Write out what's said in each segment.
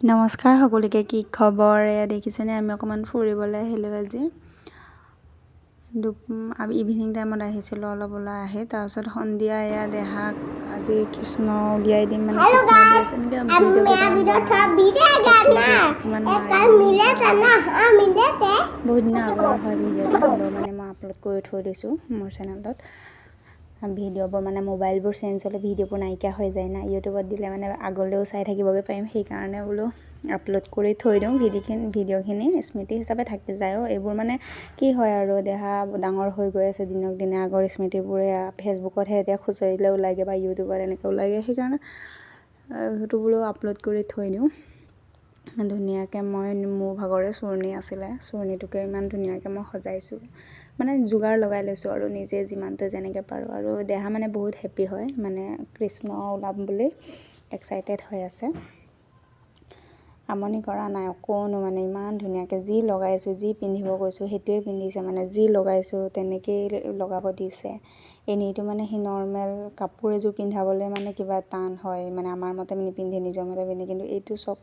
নমস্কাৰ সকলোকে, কি খবৰ? এয়া দেখিছেনে, আমি অকণমান ফুৰিবলৈ আহিলোঁ আজি। ইভিনিং টাইমত আহিছিলোঁ, অলপ ওলাই আহি তাৰপিছত সন্ধিয়া এয়া দেহাক আজি কৃষ্ণ উলিয়াই দিম মানে কৃষ্ণ উলিয়াইছে বহুত দিনৰ আগৰ হয় ভিডিঅ'টো, হ'লেও মানে মই আপলোড কৰি থৈ দিছোঁ মোৰ চেনেলত। ভিডিঅ'বোৰ মানে মোবাইলবোৰ চেঞ্জ হ'লে ভিডিঅ'বোৰ নাইকিয়া হৈ যায় না, ইউটিউবত দিলে মানে আগলৈও চাই থাকিবগৈ পাৰিম, সেইকাৰণে বোলো আপলোড কৰি থৈ দিওঁ। ভিডিঅ'খিনি স্মৃতি হিচাপে থাকি যায়। এইবোৰ মানে কি হয় আৰু দেহা ডাঙৰ হৈ গৈ আছে দিনক দিনে, আগৰ স্মৃতিবোৰে ফেচবুকতহে এতিয়া খুচৰিলে ওলাইগে বা ইউটিউবত এনেকৈ ওলাইগে, সেইকাৰণে সেইটো বোলো আপলোড কৰি থৈ দিওঁ। ধুনীয়াকৈ মই মোৰ ভাগৰে চুৰ্ণি আছিলে, চুৰ্ণিটোকে ইমান ধুনীয়াকৈ মই সজাইছোঁ, মানে যোগাৰ লগাই লৈছোঁ আৰু নিজে যিমানটো যেনেকৈ পাৰোঁ। আৰু দেহা মানে বহুত হেপ্পী হয়, মানে কৃষ্ণ ওলাম বুলি এক্সাইটেড হৈ আছে, আমনি কৰা নাই অকণো। মানে ইমান ধুনীয়াকৈ যি লগাইছোঁ, যি পিন্ধিব কৈছোঁ সেইটোৱে পিন্ধিছে, মানে যি লগাইছোঁ তেনেকেই লগাব দিছে। এনেইতো মানে সি নৰ্মেল কাপোৰ এযোৰ পিন্ধাবলৈ মানে কিবা টান হয়, মানে আমাৰ মতে নিপিন্ধে, নিজৰ মতে পিন্ধে, কিন্তু এইটো চব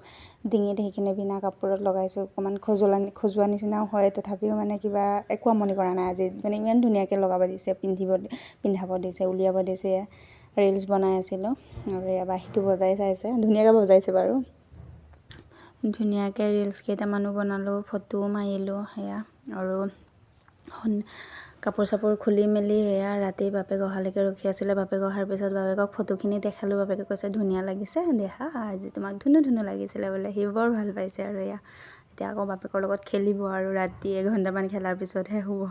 ডিঙিত সেইখিনি বিনা কাপোৰত লগাইছোঁ, অকণমান খজোৱা নিচিনাও হয়, তথাপিও মানে কিবা একো আমনি কৰা নাই আজি, মানে ইমান ধুনীয়াকৈ লগাব দিছে, পিন্ধাব দিছে, উলিয়াব দিছে। ৰিলচ বনাই আছিলোঁ আৰু এয়া বাঁহীটো বজাই চাইছে, ধুনীয়াকৈ বজাইছে বাৰু। ধুনীয়াকৈ ৰিলচ কেইটামানো বনালোঁ, ফটোও মাৰিলোঁ সেয়া। আৰু কাপোৰ চাপোৰ খুলি মেলি সেয়া ৰাতি বাপেক অহালৈকে ৰখি আছিলে। বাপেক অহাৰ পিছত বাপেকক ফটোখিনি দেখালোঁ, বাপেকে কৈছে ধুনীয়া লাগিছে দেহা, আজি তোমাক ধুনু লাগিছিলে বোলে, সি বৰ ভাল পাইছে। আৰু এয়া এতিয়া আকৌ বাপেকৰ লগত খেলিব আৰু ৰাতি 1 ঘণ্টামান খেলাৰ পিছতহে শুব।